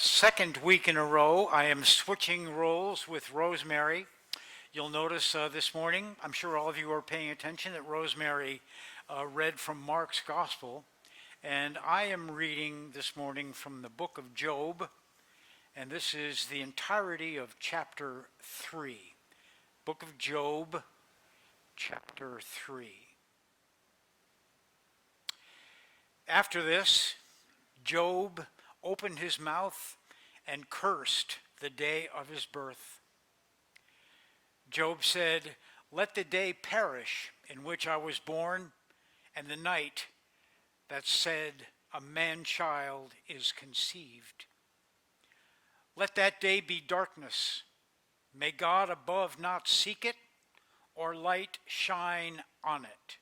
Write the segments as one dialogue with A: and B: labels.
A: Second week in a row, I am switching roles with Rosemary. You'll notice this morning, I'm sure all of you are paying attention, that Rosemary read from Mark's Gospel. And I am reading this morning from the book of Job. And this is the entirety of chapter 3. Book of Job, chapter 3. After this, Job opened his mouth and cursed the day of his birth. Job said, "Let the day perish in which I was born, and the night that said a man-child is conceived. Let that day be darkness. May God above not seek it, or light shine on it.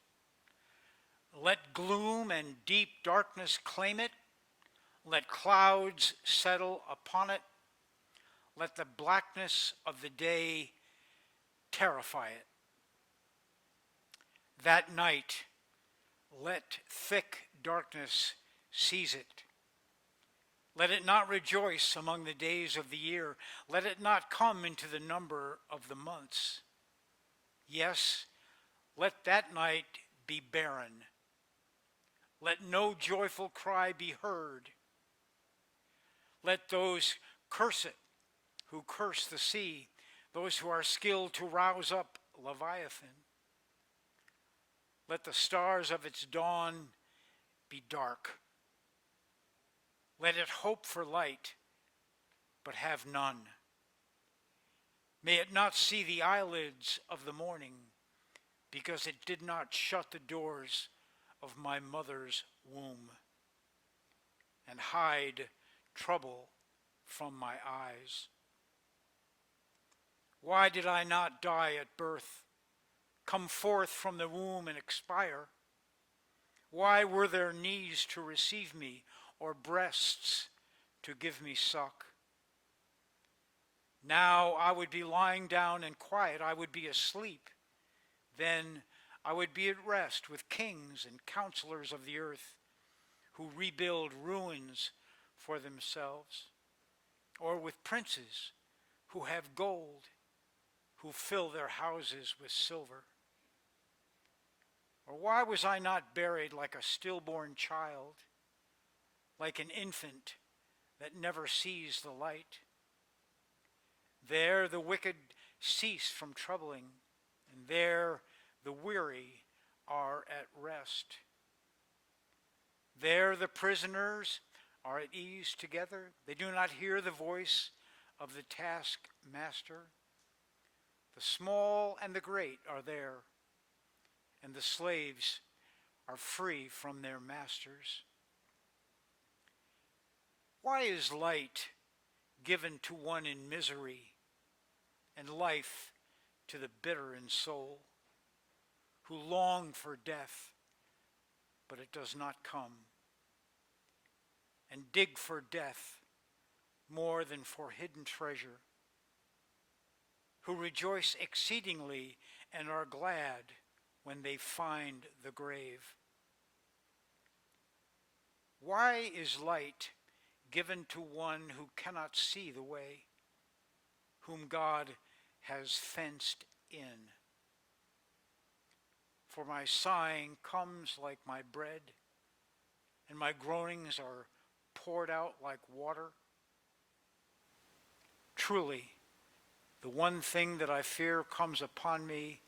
A: Let gloom and deep darkness claim it. Let clouds settle upon it. Let the blackness of the day terrify it. That night, let thick darkness seize it. Let it not rejoice among the days of the year. Let it not come into the number of the months. Yes, let that night be barren. Let no joyful cry be heard. Let those curse it who curse the sea, those who are skilled to rouse up Leviathan. Let the stars of its dawn be dark. Let it hope for light, but have none. May it not see the eyelids of the morning, because it did not shut the doors of my mother's womb, and hide trouble from my eyes. Why did I not die at birth, come forth from the womb and expire? Why were there knees to receive me, or breasts to give me suck? Now I would be lying down and quiet, I would be asleep. Then I would be at rest with kings and counselors of the earth, who rebuild ruins for themselves, or with princes who have gold, who fill their houses with silver. Or why was I not buried like a stillborn child, like an infant that never sees the light? There the wicked cease from troubling, and there the weary are at rest. There the prisoners are at ease together. They do not hear the voice of the taskmaster. The small and the great are there, and the slaves are free from their masters. Why is light given to one in misery, and life to the bitter in soul, who long for death, but it does not come, and dig for death more than for hidden treasure, who rejoice exceedingly and are glad when they find the grave? Why is light given to one who cannot see the way, whom God has fenced in? For my sighing comes like my bread, and my groanings are poured out like water. Truly, the one thing that I fear comes upon me,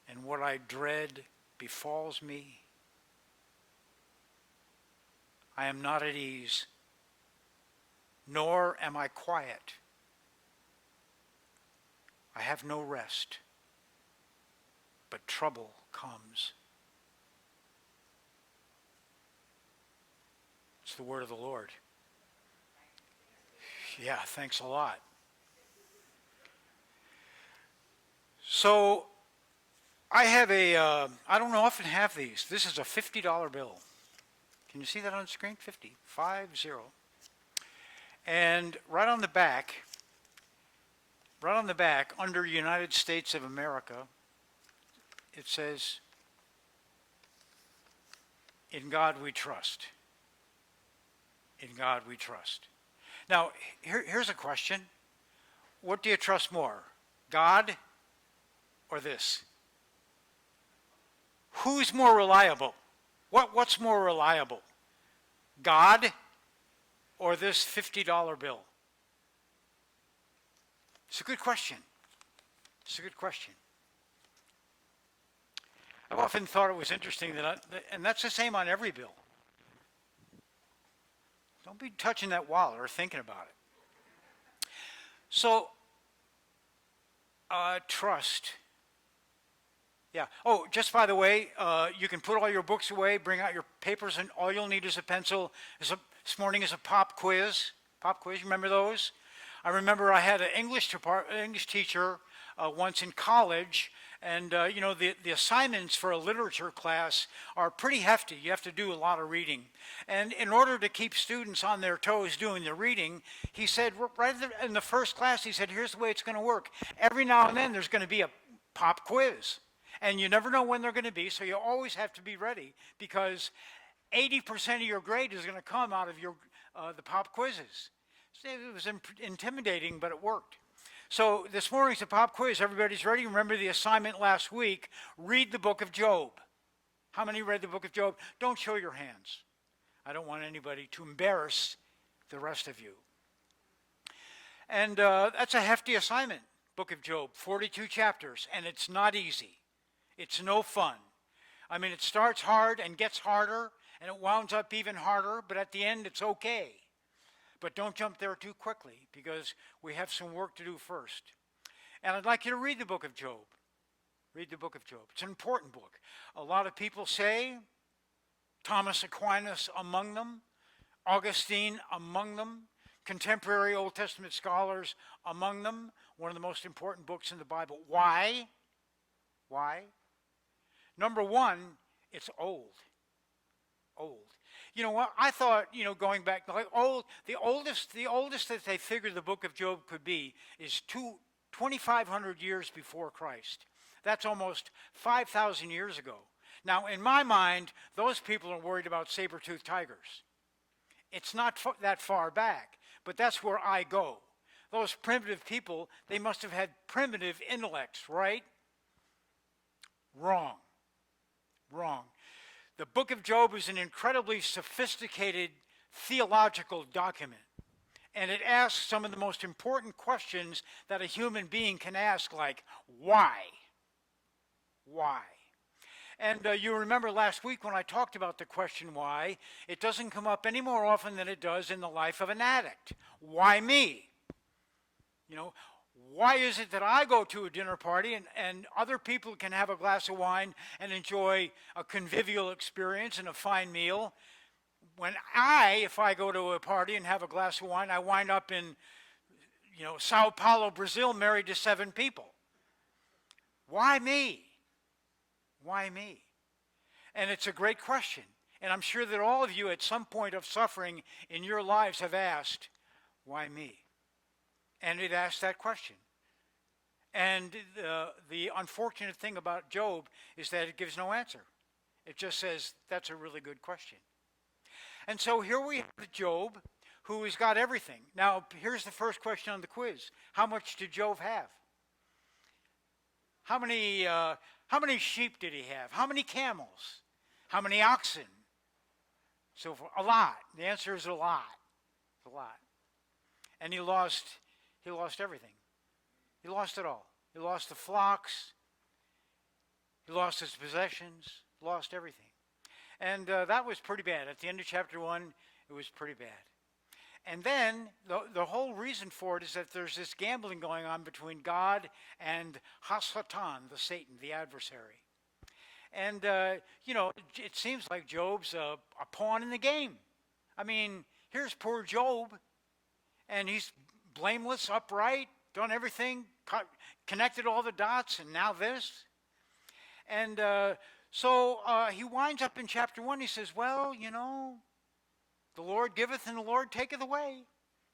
A: and what I dread befalls me. I am not at ease, nor am I quiet. I have no rest, but trouble comes. It's the word of the Lord. Yeah, thanks a lot. So, I have I don't often have these. This is a $50 bill. Can you see that on the screen? 50, 50. And right on the back, under United States of America, it says, "In God we trust." In God we trust. Now, here's a question. What do you trust more, God or this? Who's more reliable? What's more reliable, God or this $50 bill? It's a good question. It's a good question. I've often thought it was interesting and that's the same on every bill. Don't be touching that wallet or thinking about it. So, trust. Yeah. Oh, just by the way, you can put all your books away, bring out your papers, and all you'll need is a pencil. This morning is a pop quiz. Pop quiz, remember those? I remember I had an English teacher once in college, and the assignments for a literature class are pretty hefty. You have to do a lot of reading. And in order to keep students on their toes doing the reading, he said, right in the first class, he said, here's the way it's going to work. Every now and then there's going to be a pop quiz. And you never know when they're going to be, so you always have to be ready, because 80% of your grade is going to come out of the pop quizzes. So it was intimidating, but it worked. So this morning's a pop quiz. Everybody's ready? Remember the assignment last week. Read the book of Job. How many read the book of Job? Don't show your hands. I don't want anybody to embarrass the rest of you. And that's a hefty assignment, book of Job, 42 chapters, and it's not easy. It's no fun. I mean, it starts hard and gets harder, and it wounds up even harder, but at the end, it's okay. But don't jump there too quickly, because we have some work to do first. And I'd like you to read the book of Job. Read the book of Job. It's an important book. A lot of people say, Thomas Aquinas among them, Augustine among them, contemporary Old Testament scholars among them, one of the most important books in the Bible. Why? Why? Number one, it's old. Old. You know what? I thought, going back, the oldest that they figured the book of Job could be is 2,500 years before Christ. That's almost 5,000 years ago. Now, in my mind, those people are worried about saber-toothed tigers. It's not that far back, but that's where I go. Those primitive people, they must have had primitive intellects, right? Wrong. Wrong. The book of Job is an incredibly sophisticated theological document, and it asks some of the most important questions that a human being can ask, like, why? Why? And you remember last week when I talked about the question why, it doesn't come up any more often than it does in the life of an addict. Why me? Why is it that I go to a dinner party and other people can have a glass of wine and enjoy a convivial experience and a fine meal, when if I go to a party and have a glass of wine, I wind up in, Sao Paulo, Brazil, married to 7 people? Why me? Why me? And it's a great question. And I'm sure that all of you at some point of suffering in your lives have asked, why me? And it asks that question. And the unfortunate thing about Job is that it gives no answer. It just says, that's a really good question. And so here we have Job, who has got everything. Now, here's the first question on the quiz. How much did Job have? How many sheep did he have? How many camels? How many oxen? So a lot. The answer is a lot. A lot. And he lost everything. He lost it all. He lost the flocks. He lost his possessions. Lost everything. And that was pretty bad. At the end of chapter 1, it was pretty bad. And then the whole reason for it is that there's this gambling going on between God and Hasatan, the Satan, the adversary. And, it seems like Job's a pawn in the game. I mean, here's poor Job, and he's blameless, upright, done everything, connected all the dots, and now this. And so he winds up in chapter 1, he says, well, the Lord giveth and the Lord taketh away.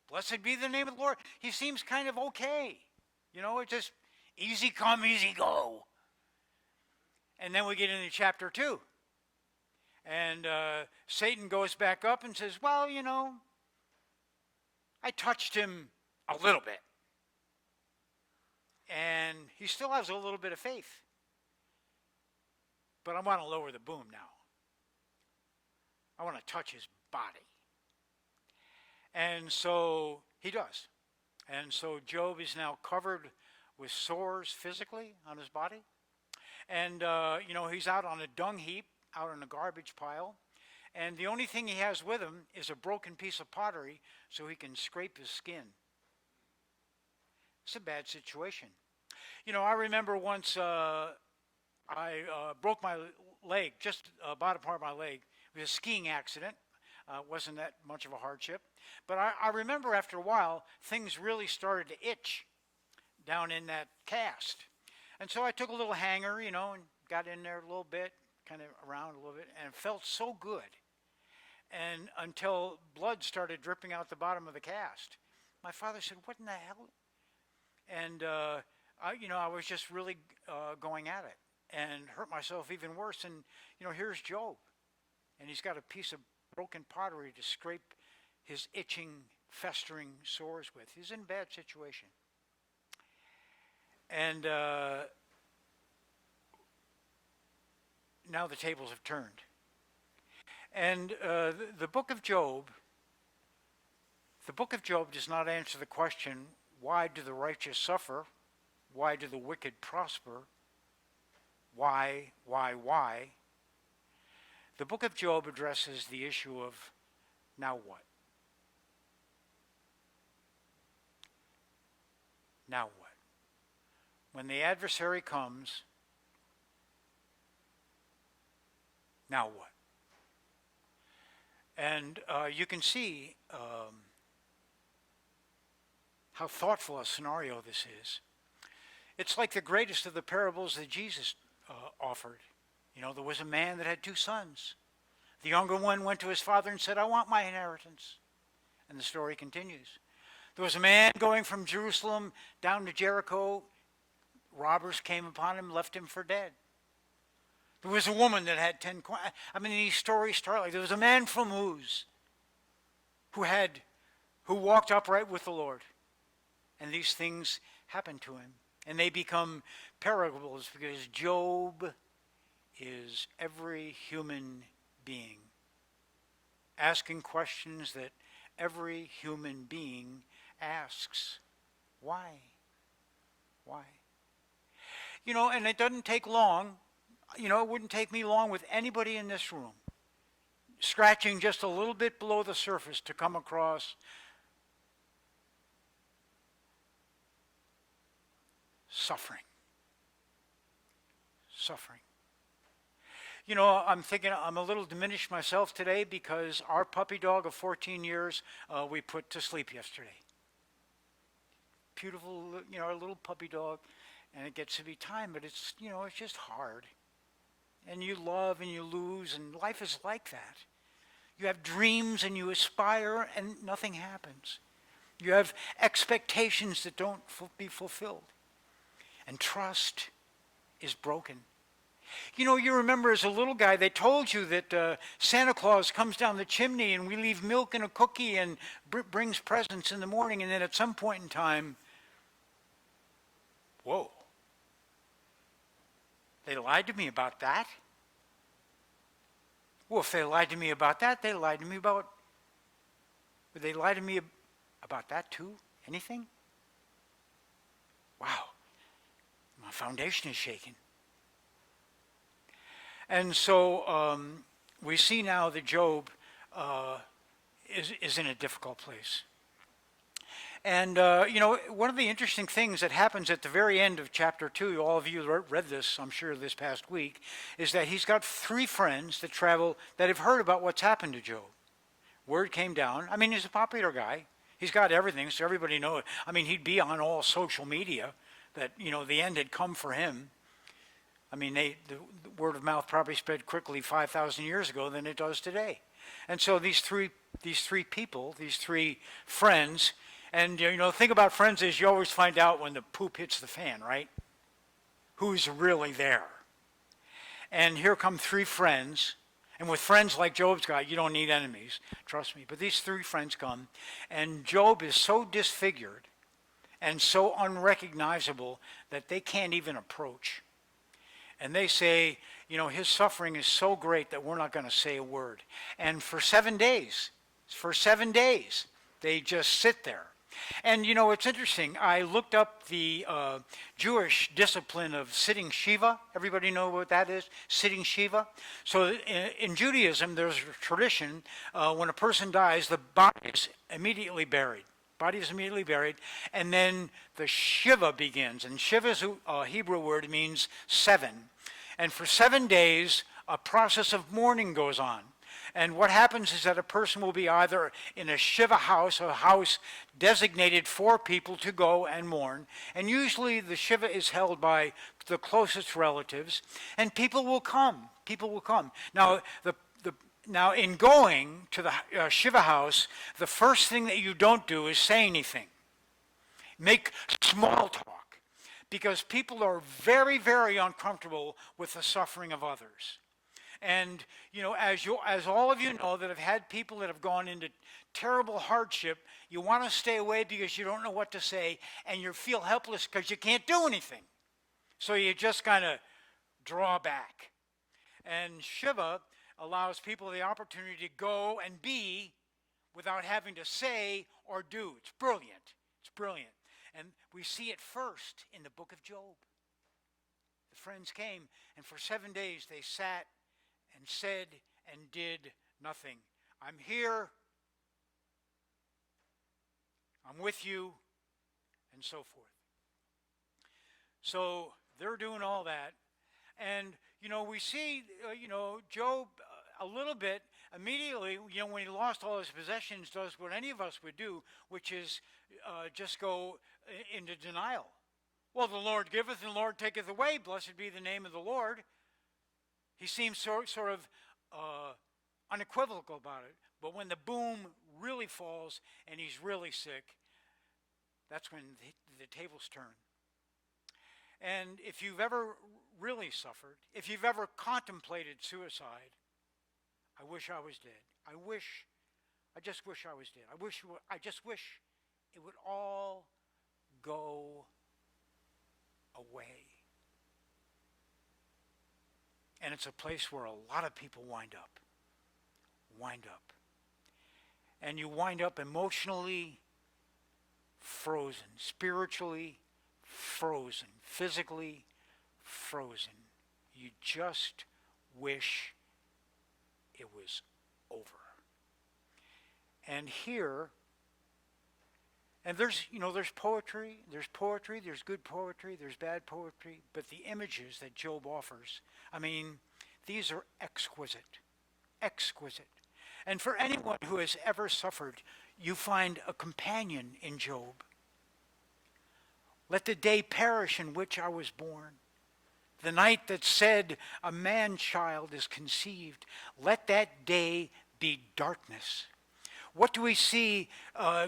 A: Blessed be the name of the Lord. He seems kind of okay. It's just easy come, easy go. And then we get into chapter 2. And Satan goes back up and says, well, I touched him a little bit. And he still has a little bit of faith. But I want to lower the boom now. I want to touch his body. And so he does. And so Job is now covered with sores physically on his body. And, he's out on a dung heap, out on a garbage pile. And the only thing he has with him is a broken piece of pottery so he can scrape his skin. It's a bad situation. I remember once I broke my leg, just bottom part of my leg. It was a skiing accident. It wasn't that much of a hardship. But I remember after a while, things really started to itch down in that cast. And so I took a little hanger, and got in there a little bit, kind of around a little bit, and it felt so good. And until blood started dripping out the bottom of the cast. My father said, "What in the hell?" And, I was just really going at it and hurt myself even worse. And, here's Job. And he's got a piece of broken pottery to scrape his itching, festering sores with. He's in a bad situation. And now the tables have turned. And the book of Job does not answer the question, why do the righteous suffer? Why do the wicked prosper? Why? The book of Job addresses the issue of now what? Now what? When the adversary comes, now what? And you can see how thoughtful a scenario this is. It's like the greatest of the parables that Jesus offered. There was a man that had two sons. The younger one went to his father and said, "I want my inheritance." And the story continues. There was a man going from Jerusalem down to Jericho. Robbers came upon him, left him for dead. There was a woman that had 10 coins. These stories start like there was a man from Uz who walked upright with the Lord. And these things happened to him. And they become parables because Job is every human being asking questions that every human being asks. Why? Why? And it doesn't take long. It wouldn't take me long with anybody in this room scratching just a little bit below the surface to come across suffering. Suffering. I'm thinking I'm a little diminished myself today because our puppy dog of 14 years we put to sleep yesterday. Beautiful, our little puppy dog, and it gets to be time, but it's just hard. And you love and you lose, and life is like that. You have dreams and you aspire, and nothing happens. You have expectations that don't be fulfilled. And trust is broken. You remember as a little guy, they told you that Santa Claus comes down the chimney and we leave milk and a cookie and brings presents in the morning, and then at some point in time, whoa. They lied to me about that. Well, if they lied to me about that, they lied to me about... Would they lie to me about that too? Anything? Wow. My foundation is shaken. And so we see now that Job is in a difficult place. And, one of the interesting things that happens at the very end of chapter 2, all of you read this, I'm sure, this past week, is that he's got 3 friends that have heard about what's happened to Job. Word came down. He's a popular guy. He's got everything, so everybody knows. He'd be on all social media that, the end had come for him. The word of mouth probably spread quickly 5,000 years ago than it does today. And so these three people, these 3 friends, and the thing about friends is you always find out when the poop hits the fan, right? Who's really there. And here come 3 friends, And with friends like Job's got, you don't need enemies, trust me. But these three friends come, and Job is so disfigured and so unrecognizable that they can't even approach. And they say, his suffering is so great that we're not going to say a word. And for 7 days, they just sit there. And it's interesting. I looked up the Jewish discipline of sitting Shiva. Everybody know what that is? Sitting Shiva. So in Judaism, there's a tradition when a person dies, the body is immediately buried. And then the Shiva begins. And Shiva is a Hebrew word. It means 7. And for 7 days, a process of mourning goes on. And what happens is that a person will be either in a Shiva house, a house designated for people to go and mourn. And usually the Shiva is held by the closest relatives. And people will come. Now, Now, in going to the Shiva house, the first thing that you don't do is say anything. Make small talk. Because people are very, very uncomfortable with the suffering of others. And, as all of you know that have had people that have gone into terrible hardship, you want to stay away because you don't know what to say, and you feel helpless because you can't do anything. So you just kind of draw back. And Shiva allows people the opportunity to go and be without having to say or do. It's brilliant. And we see it first in the book of Job. The friends came, and for 7 days they sat and said and did nothing. I'm here. I'm with you, and so forth. So they're doing all that. And, we see, Job a little bit immediately, when he lost all his possessions, does what any of us would do, which is just go into denial. Well, the Lord giveth and the Lord taketh away. Blessed be the name of the Lord. He seems sort of unequivocal about it. But when the boom really falls and he's really sick, that's when the tables turn. And if you've ever really suffered, if you've ever contemplated suicide, I wish I was dead. I just wish I was dead. I just wish it would all go away. And it's a place where a lot of people wind up. And you wind up emotionally frozen, spiritually frozen, physically frozen. You just wish it was over. And here, and there's poetry, there's good poetry, there's bad poetry, but the images that Job offers, these are exquisite. And for anyone who has ever suffered, you find a companion in Job. Let the day perish in which I was born. The night that said a man-child is conceived. Let that day be darkness. What do we see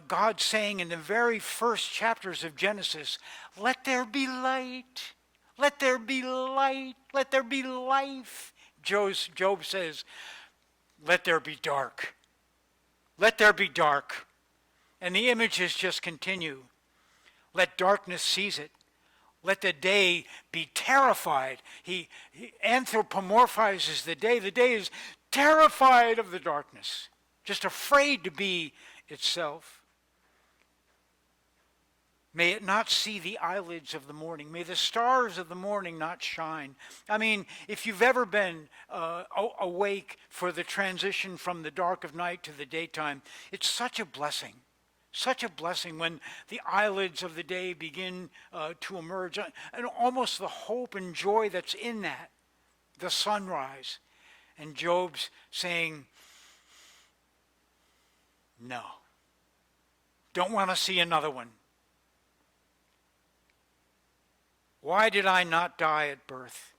A: God saying in the very first chapters of Genesis? Let there be light. Let there be light. Let there be life. Job says, let there be dark. Let there be dark. And the images just continue. Let darkness seize it. Let the day be terrified. He anthropomorphizes the day. The day is terrified of the darkness, just afraid to be itself. May it not see the eyelids of the morning. May the stars of the morning not shine. If you've ever been awake for the transition from the dark of night to the daytime, it's such a blessing. Such a blessing when the eyelids of the day begin to emerge, and almost the hope and joy that's in that, the sunrise. And Job's saying, no, don't want to see another one. Why did I not die at birth?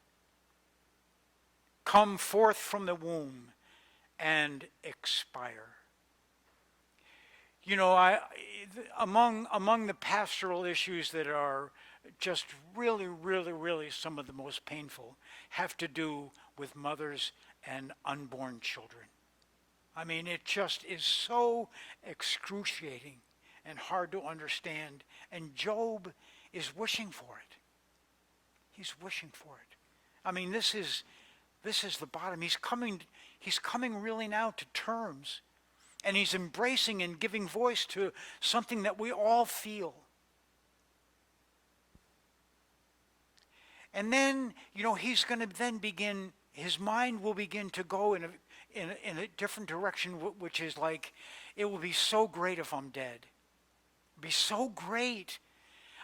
A: Come forth from the womb and expire. Among the pastoral issues that are just really, really, really some of the most painful have to do with mothers and unborn children. I mean, it just is so excruciating and hard to understand. And Job is wishing for it. He's wishing for it. I mean, this is the bottom. He's coming really now to terms. And he's embracing and giving voice to something that we all feel. And then, he's going to then begin, his mind will begin to go in a different direction, which is like, it will be so great if I'm dead. It'll be so great.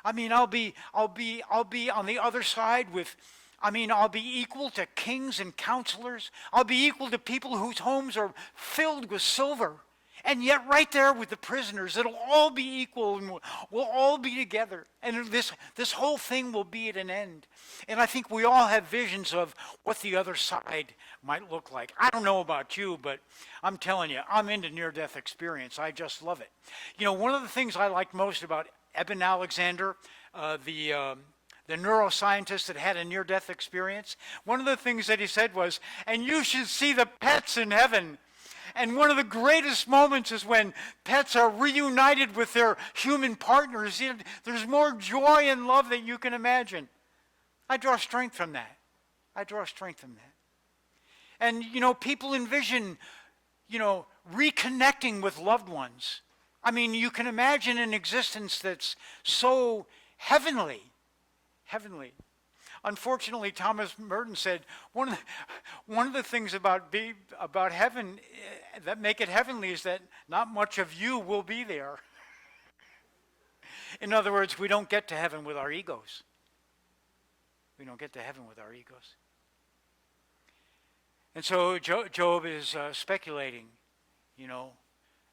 A: I mean, I'll be on the other side with, I'll be equal to kings and counselors. I'll be equal to people whose homes are filled with silver. And yet right there with the prisoners, it'll all be equal and we'll all be together. And this whole thing will be at an end. And I think we all have visions of what the other side might look like. I don't know about you, but I'm telling you, I'm into near-death experience. I just love it. One of the things I liked most about Eben Alexander, the neuroscientist that had a near-death experience, one of the things that he said was, and you should see the pets in heaven. And one of the greatest moments is when pets are reunited with their human partners. There's more joy and love than you can imagine. I draw strength from that. And, people envision, reconnecting with loved ones. I mean, you can imagine an existence that's so heavenly. Unfortunately, Thomas Merton said one of the things about heaven that make it heavenly is that not much of you will be there. In other words, we don't get to heaven with our egos. And so Job is speculating,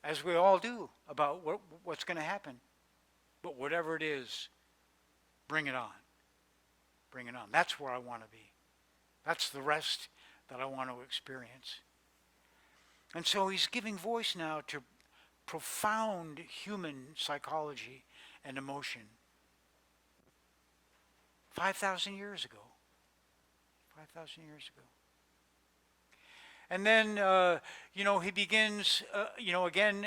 A: as we all do, about what's going to happen. But whatever it is, bring it on. That's where I want to be. That's the rest that I want to experience. And so he's giving voice now to profound human psychology and emotion. 5,000 years ago. And then, he begins, again,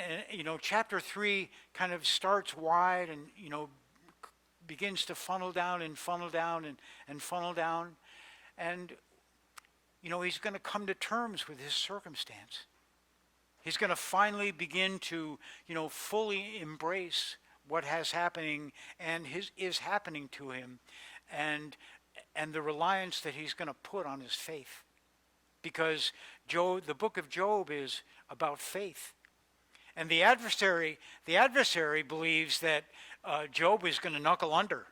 A: chapter 3 kind of starts wide and, begins to funnel down. And, he's going to come to terms with his circumstance. He's going to finally begin to, fully embrace what has happening and is happening to him and the reliance that he's going to put on his faith. Because the book of Job is about faith. And the adversary believes that Job is going to knuckle under.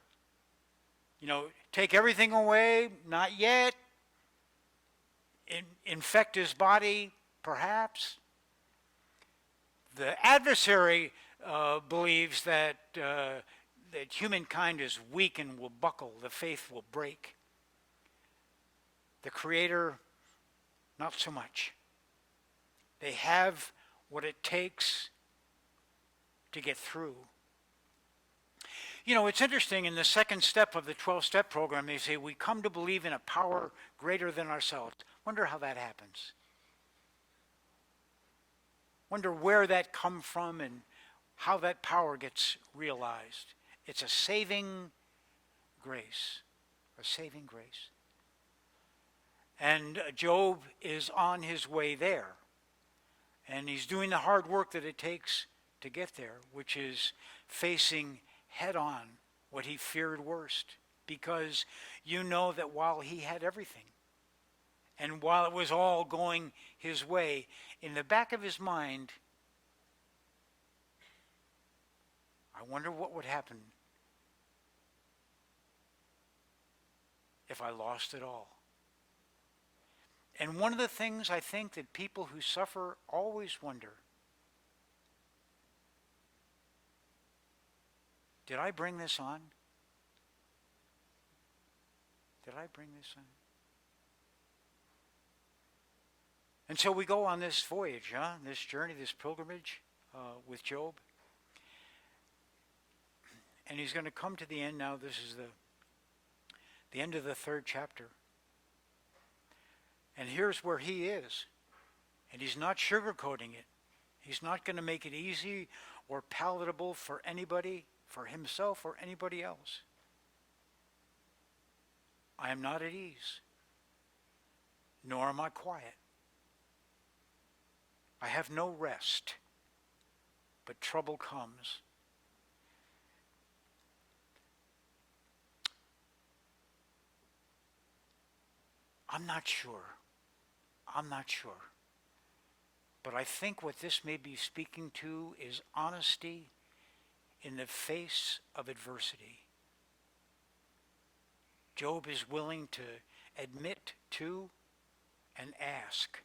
A: Take everything away, not yet. Infect his body, perhaps. The adversary believes that humankind is weak and will buckle, the faith will break. The Creator, not so much. They have what it takes to get through. It's interesting, in the second step of the 12-step program, they say we come to believe in a power greater than ourselves. Wonder how that happens. Wonder where that comes from and how that power gets realized. It's a saving grace. And Job is on his way there. And he's doing the hard work that it takes to get there, which is facing head on what he feared worst. Because that while he had everything, and while it was all going his way, in the back of his mind, I wonder what would happen if I lost it all. And one of the things I think that people who suffer always wonder, did I bring this on? And so we go on this voyage, this journey, this pilgrimage with Job. And he's going to come to the end now. This is the end of the third chapter. And here's where he is. And he's not sugarcoating it. He's not going to make it easy or palatable for anybody, for himself or anybody else. I am not at ease, nor am I quiet. I have no rest, but trouble comes. I'm not sure. But I think what this may be speaking to is honesty in the face of adversity. Job is willing to admit to and ask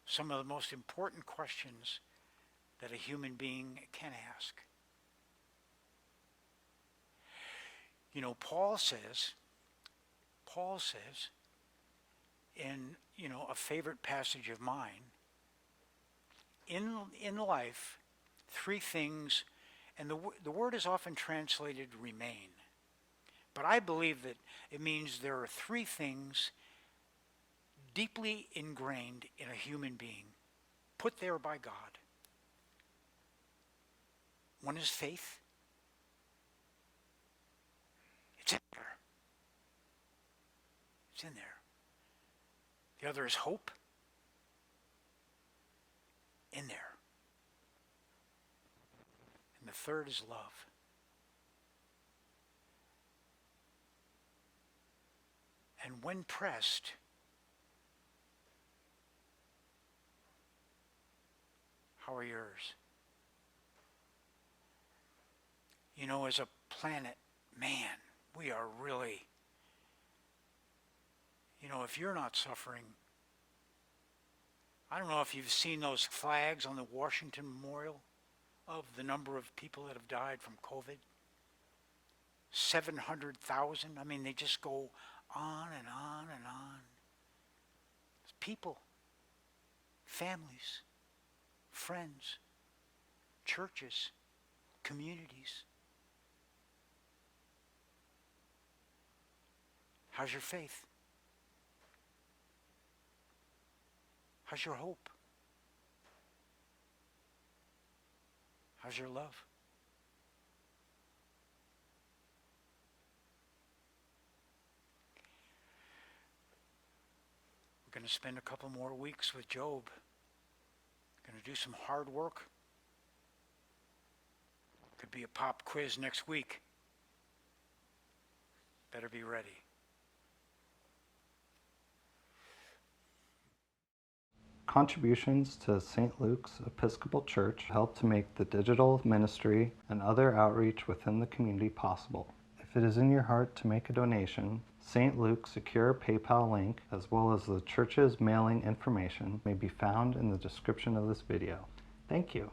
A: some of the most important questions that a human being can ask. You know, Paul says in, a favorite passage of mine, in life, three things, and the word is often translated remain. But I believe that it means there are three things deeply ingrained in a human being, put there by God. One is faith. It's in there. It's in there. The other is hope. In there. And the third is love. And when pressed, how are yours? You know, as a planet, man, we are really, if you're not suffering, I don't know if you've seen those flags on the Washington Memorial of the number of people that have died from COVID. 700,000. I mean, they just go on and on and on. It's people, families, friends, churches, communities. How's your faith? How's your hope? How's your love? We're going to spend a couple more weeks with Job. Going to do some hard work. Could be a pop quiz next week. Better be ready.
B: Contributions to St. Luke's Episcopal Church help to make the digital ministry and other outreach within the community possible. If it is in your heart to make a donation, St. Luke's secure PayPal link, as well as the church's mailing information, may be found in the description of this video. Thank you.